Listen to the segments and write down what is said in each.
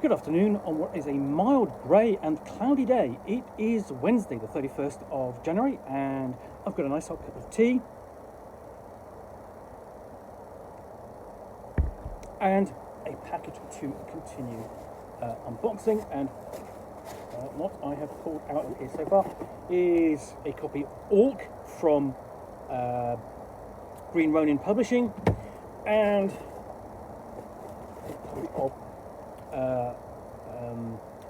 Good afternoon on what is a mild, grey and cloudy day. It is Wednesday the 31st of January and I've got a nice hot cup of tea and a package to continue unboxing, and what I have pulled out of here so far is a copy of Orc from Green Ronin Publishing and a copy of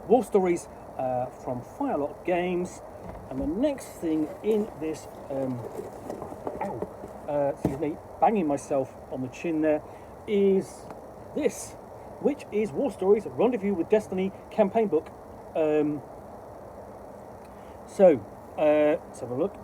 War Stories from Firelock Games. And the next thing in this, excuse me, banging myself on the chin there, is this, which is War Stories Rendezvous with Destiny campaign book. So let's have a look.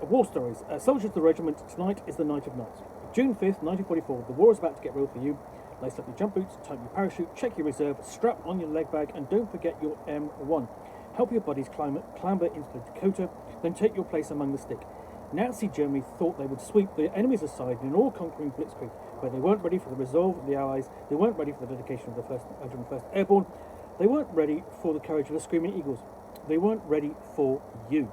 War Stories. Soldiers of the Regiment, tonight is the night of nights. June 5th, 1944, the war is about to get real for you. Lace up your jump boots, tighten your parachute, check your reserve, strap on your leg bag, and don't forget your M1. Help your buddies clamber into the Dakota, then take your place among the stick. Nazi Germany thought they would sweep the enemies aside in an all-conquering blitzkrieg, but they weren't ready for the resolve of the Allies, they weren't ready for the dedication of the 101st Airborne, they weren't ready for the courage of the Screaming Eagles, they weren't ready for you.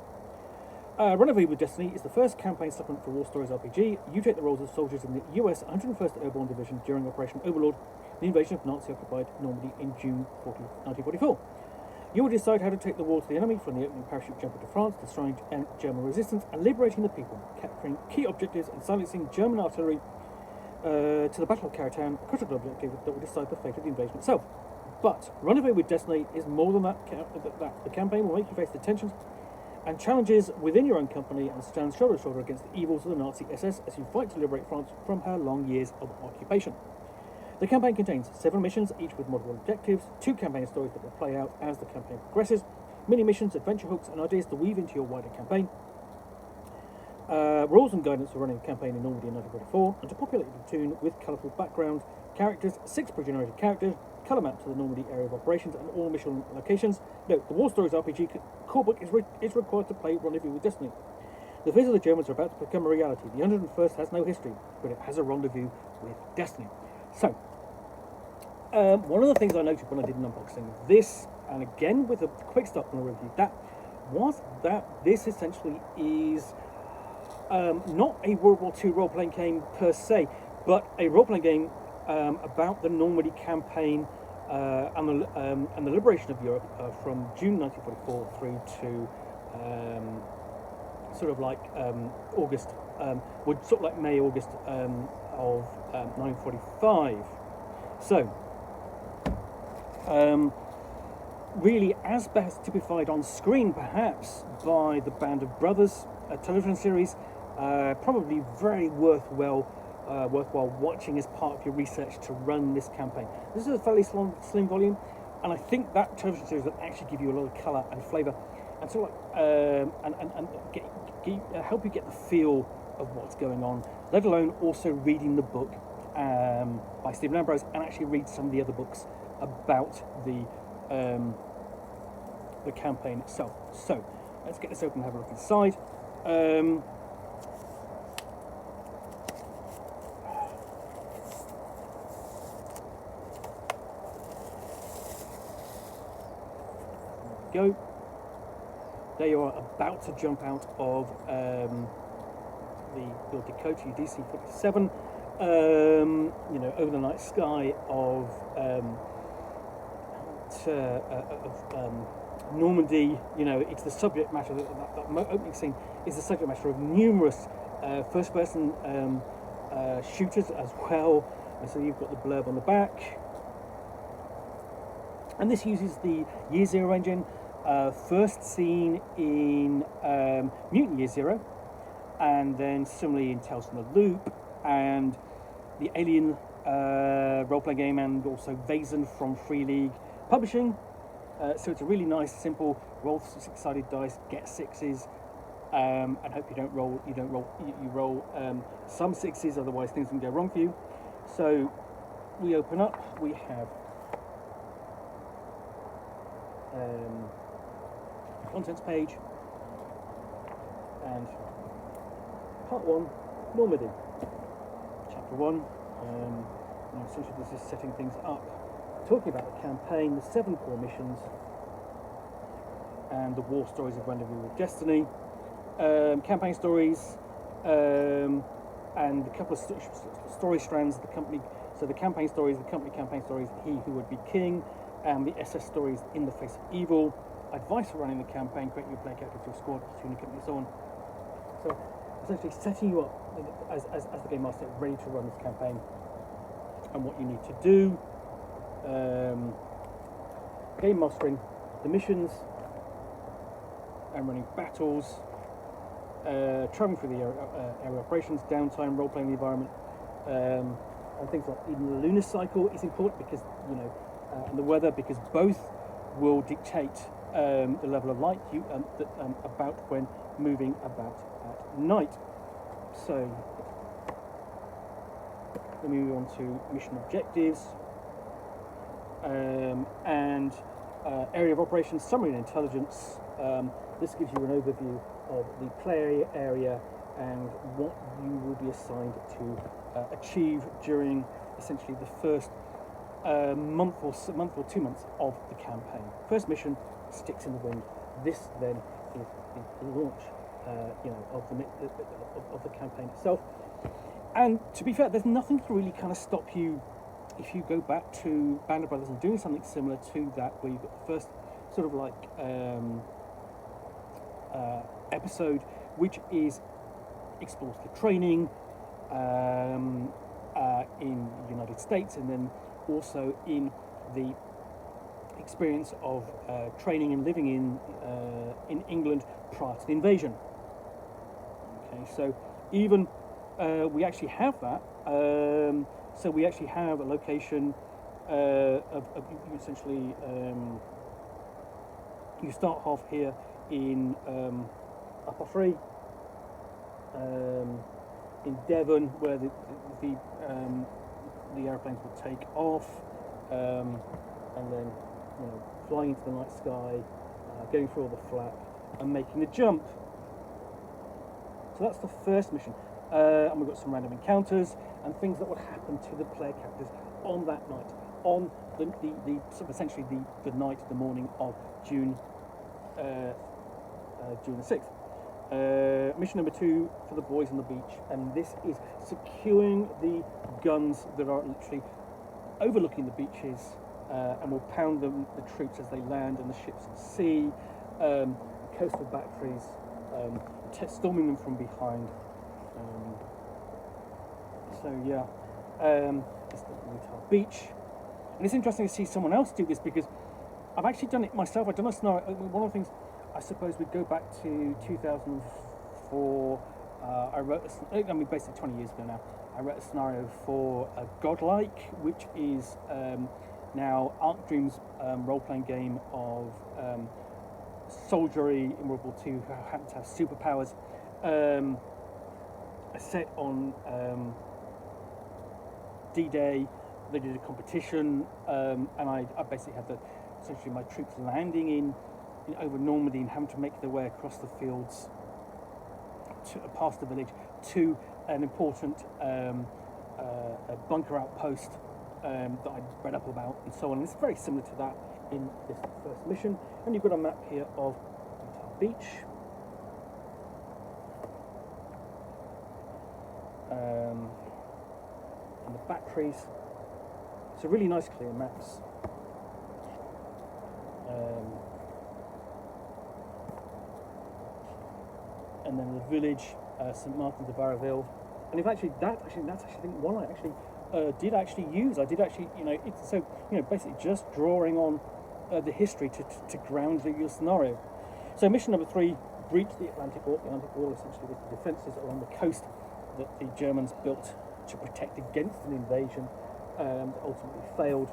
Rendezvous with Destiny is the first campaign supplement for War Stories RPG. You take the roles of soldiers in the US 101st Airborne Division during Operation Overlord, the invasion of Nazi-occupied Normandy in June 1944. You will decide how to take the war to the enemy, from the opening parachute jump into France, destroying German resistance and liberating the people, capturing key objectives and silencing German artillery to the Battle of Caratown, a critical objective that will decide the fate of the invasion itself. But Rendezvous with Destiny is more than that. The campaign will make you face the tensions and challenges within your own company and stand shoulder to shoulder against the evils of the Nazi SS as you fight to liberate France from her long years of occupation. The campaign contains 7 missions, each with multiple objectives, 2 campaign stories that will play out as the campaign progresses, mini-missions, adventure hooks and ideas to weave into your wider campaign, rules and guidance for running a campaign in Normandy in 1944, and to populate your platoon with colourful background characters, 6 pre-generated characters, colour map to the Normandy area of operations and all mission locations. Note, the War Stories RPG core book is required to play Rendezvous with Destiny. The fears of the Germans are about to become a reality. The 101st has no history, but it has a rendezvous with Destiny. So, one of the things I noted when I did an unboxing of this, and again with a quick start on the review, that was that this essentially is not a World War II role-playing game per se, but a role-playing game about the Normandy campaign and the liberation of Europe from June 1944 through to August, sort of like May, August of 1945. So, really, as best typified on screen, perhaps by the Band of Brothers television series, probably very worthwhile watching as part of your research to run this campaign. This is a fairly slim volume, and I think that television series will actually give you a lot of colour and flavour, and sort of help you get the feel of what's going on. Let alone also reading the book by Stephen Ambrose, and actually read some of the other books about the campaign itself. So let's get this open and have a look inside. Go. There you are, about to jump out of your Dakota, your DC-47, over the night sky of Normandy. It's the subject matter, that opening scene is the subject matter of numerous first-person shooters as well. And so you've got the blurb on the back. And this uses the Year Zero engine, first seen in Mutant Year Zero, and then similarly in Tales from the Loop, and the Alien role-playing game, and also Vazen from Free League Publishing. So it's a really nice, simple roll 6-sided dice, get 6s, and hope you roll some 6s, otherwise things can go wrong for you. So we open up, we have contents page, and part 1, Normandy, chapter 1, essentially this is setting things up. Talking about the campaign, the 7 core missions, and the war stories of Rendezvous with Destiny. Campaign stories, and a couple of story strands of the company. So the campaign stories, the company campaign stories, He Who Would Be King, and the SS stories, In the Face of Evil. Advice for running the campaign, create your player character to a squad, tuning company, and so on. So essentially setting you up as the game master, ready to run this campaign, and what you need to do. Game mastering the missions, and running battles, traveling through the area operations, downtime, role-playing the environment, and things like even the lunar cycle is important because, and the weather, because both will dictate the level of light you about when moving about at night. So, let me move on to mission objectives, and area of operations, summary and intelligence. This gives you an overview of the player area and what you will be assigned to achieve during essentially the first month or 2 months of the campaign. First mission, Sticks in the Wind. This then is the launch, of the campaign itself. And to be fair, there's nothing to really kind of stop you if you go back to Band of Brothers and doing something similar to that, where you've got the first sort of like episode, which is explores the training in the United States, and then also in the experience of training and living in England prior to the invasion. Okay, so even we actually have that. So we actually have a location of essentially. You start off here in Upper Free, in Devon, where the airplanes would take off, and then flying into the night sky, getting through all the flap, and making the jump. So that's the first mission, and we've got some random encounters and things that would happen to the player characters on that night, on the sort of essentially the night, the morning of June the 6th. Mission number 2 for the boys on the beach, and this is securing the guns that are literally overlooking the beaches, and will pound the troops as they land and the ships at sea, coastal batteries, storming them from behind. It's the Utah beach, and it's interesting to see someone else do this because I've actually done it myself. I've done a scenario. One of the things, I suppose, we go back to 2004. I wrote, basically 20 years ago now, I wrote a scenario for Godlike, which is now Arc Dream's role-playing game of soldiery in World War II who happen to have superpowers. Set on D-Day. They did a competition, and I basically had essentially my troops landing in over Normandy and having to make their way across the fields past the village to an important bunker outpost that I'd read up about and so on. And it's very similar to that in this first mission. And you've got a map here of Utah Beach. And the batteries. So really nice clear maps. And then the village, St. Martin's de Barraville. And if that's actually one I actually use. I did actually, basically just drawing on the history to ground your scenario. So mission number 3, breach the Atlantic Wall. The Atlantic Wall essentially was the defences along the coast that the Germans built to protect against an invasion that ultimately failed.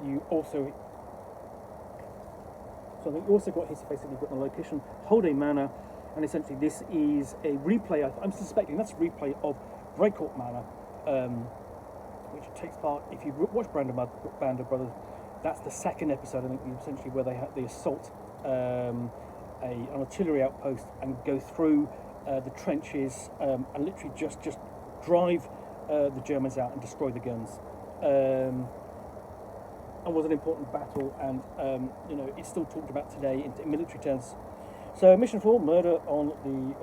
You also. So I think you also got here, basically got the location, Holday Manor, and essentially this is a replay. I'm suspecting that's a replay of Greycourt Manor, which takes part. If you watch Band of Brothers, That's the second episode, I think, essentially where they assault an artillery outpost and go through the trenches and literally just drive the Germans out and destroy the guns. And was an important battle, and it's still talked about today in military terms. So mission 4, murder on the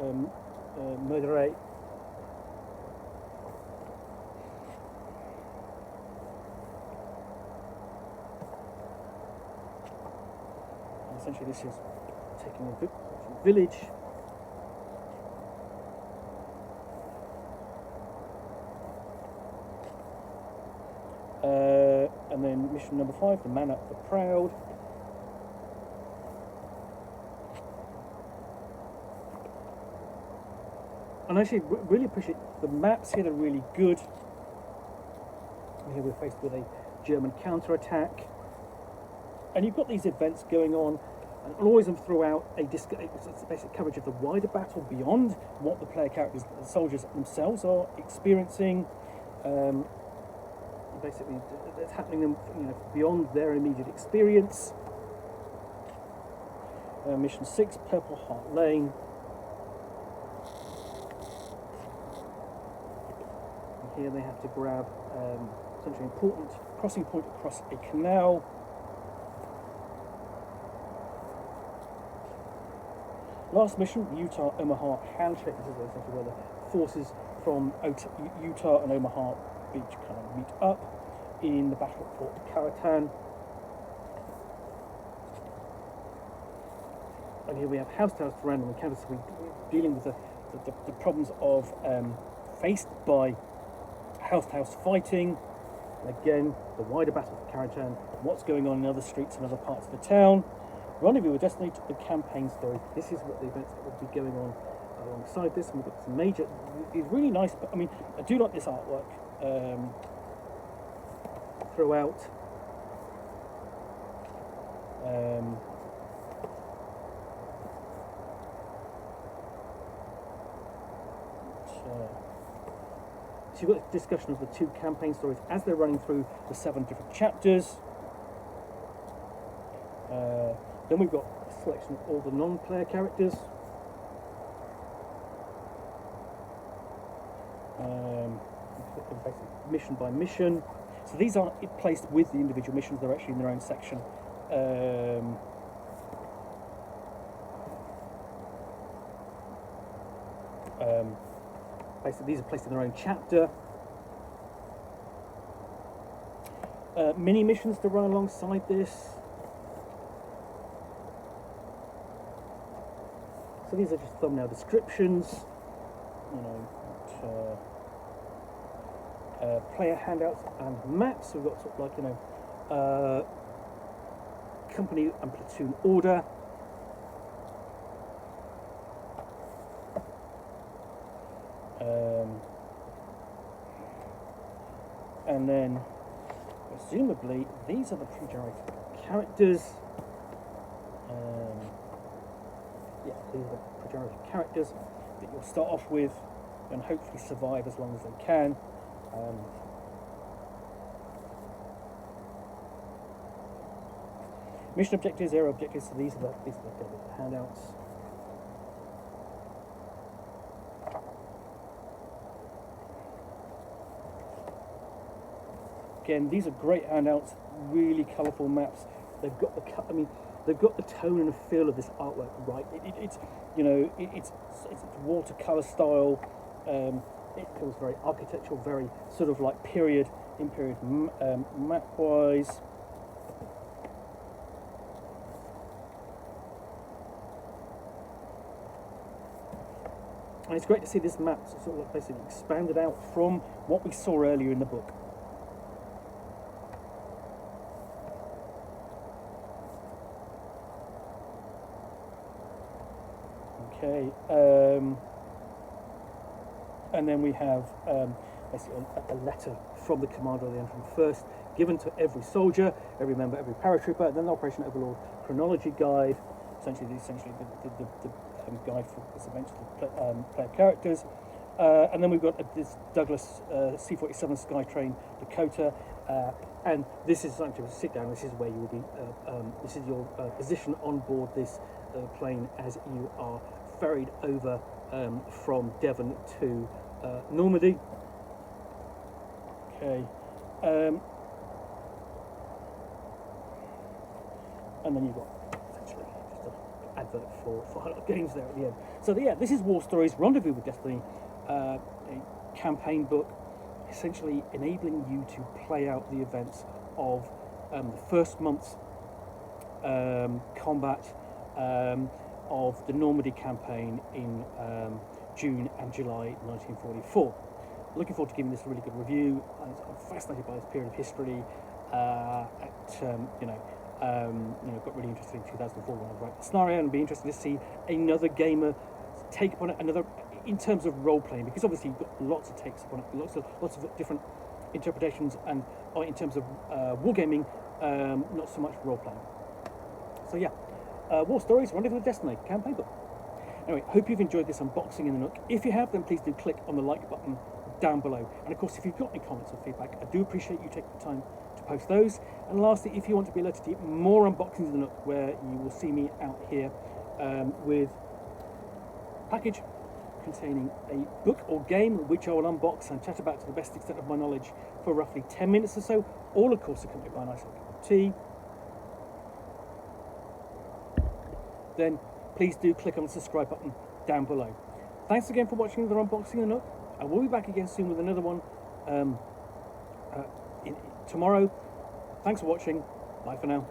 murderate. Essentially, this is taking a village. And then mission number 5, the man up the proud. And I actually really appreciate the maps here, they're really good. And here we're faced with a German counterattack. And you've got these events going on, and always and throughout it's basic coverage of the wider battle beyond what the player characters, the soldiers themselves are experiencing. Basically, that's happening beyond their immediate experience. Mission 6, Purple Heart Lane. And here they have to grab essentially important crossing point across a canal. Last mission, Utah-Omaha handshake. This is essentially where the forces from Utah and Omaha Beach kind of meet up in the Battle of Fort Caratan. And here we have house-to-house random encounters. So we're dealing with the problems of faced by house-to-house fighting. And again, the wider Battle of Caratan, what's going on in other streets and other parts of the town. Rendezvous with Destiny to the campaign story. This is what the events that will be going on alongside this. And we've got some major, it's really nice, but I mean, I do like this artwork throughout. So you've got a discussion of the 2 campaign stories as they're running through the 7 different chapters. Then we've got a selection of all the non-player characters. Basically mission by mission. So these aren't placed with the individual missions, they're actually in their own section. Basically these are placed in their own chapter. Mini missions to run alongside this. So these are just thumbnail descriptions, player handouts and maps. We've got sort of like, company and platoon order. And then, presumably, these are the pre-generated characters. Yeah, these are the pre-generated characters that you'll start off with and hopefully survive as long as they can. Mission objectives, area objectives, so these are the handouts. Again, these are great handouts, really colourful maps. They've got they've got the tone and feel of this artwork right. It's watercolour style. It feels very architectural, very sort of like period map-wise. And it's great to see this map sort of like basically expanded out from what we saw earlier in the book. Okay, and then we have basically a letter from the commander of the 101st given to every soldier, every member, every paratrooper, and then the Operation Overlord chronology guide, essentially the guide for this adventure to player characters. And then we've got this Douglas C-47 Skytrain Dakota, And this is something to sit down. This is where you will be. This is your position on board this plane as you are ferried over from Devon to Normandy. Okay. And then you've got essentially just an advert for Firelock Games there at the end. So yeah, this is War Stories Rendezvous with Destiny, a campaign book, essentially enabling you to play out the events of the first month's combat of the Normandy campaign in June and July 1944. Looking forward to giving this a really good review. I'm fascinated by this period of history. Got really interested in 2004 when I wrote the scenario, and be interested to see another gamer take upon it, another in terms of role playing, because obviously you've got lots of takes upon it, lots of different interpretations, and in terms of wargaming, not so much role playing. So yeah, War Stories Rendezvous with Destiny campaign book. Anyway, hope you've enjoyed this unboxing in the Nook. If you have, then please do click on the like button down below. And of course, if you've got any comments or feedback, I do appreciate you taking the time to post those. And lastly, if you want to be alerted to more unboxings in the Nook, where you will see me out here with a package containing a book or game which I will unbox and chat about to the best extent of my knowledge for roughly 10 minutes or so, all of course accompanied by a nice cup of tea, then please do click on the subscribe button down below. Thanks again for watching the unboxing in the Nook. I will be back again soon with another one tomorrow. Thanks for watching. Bye for now.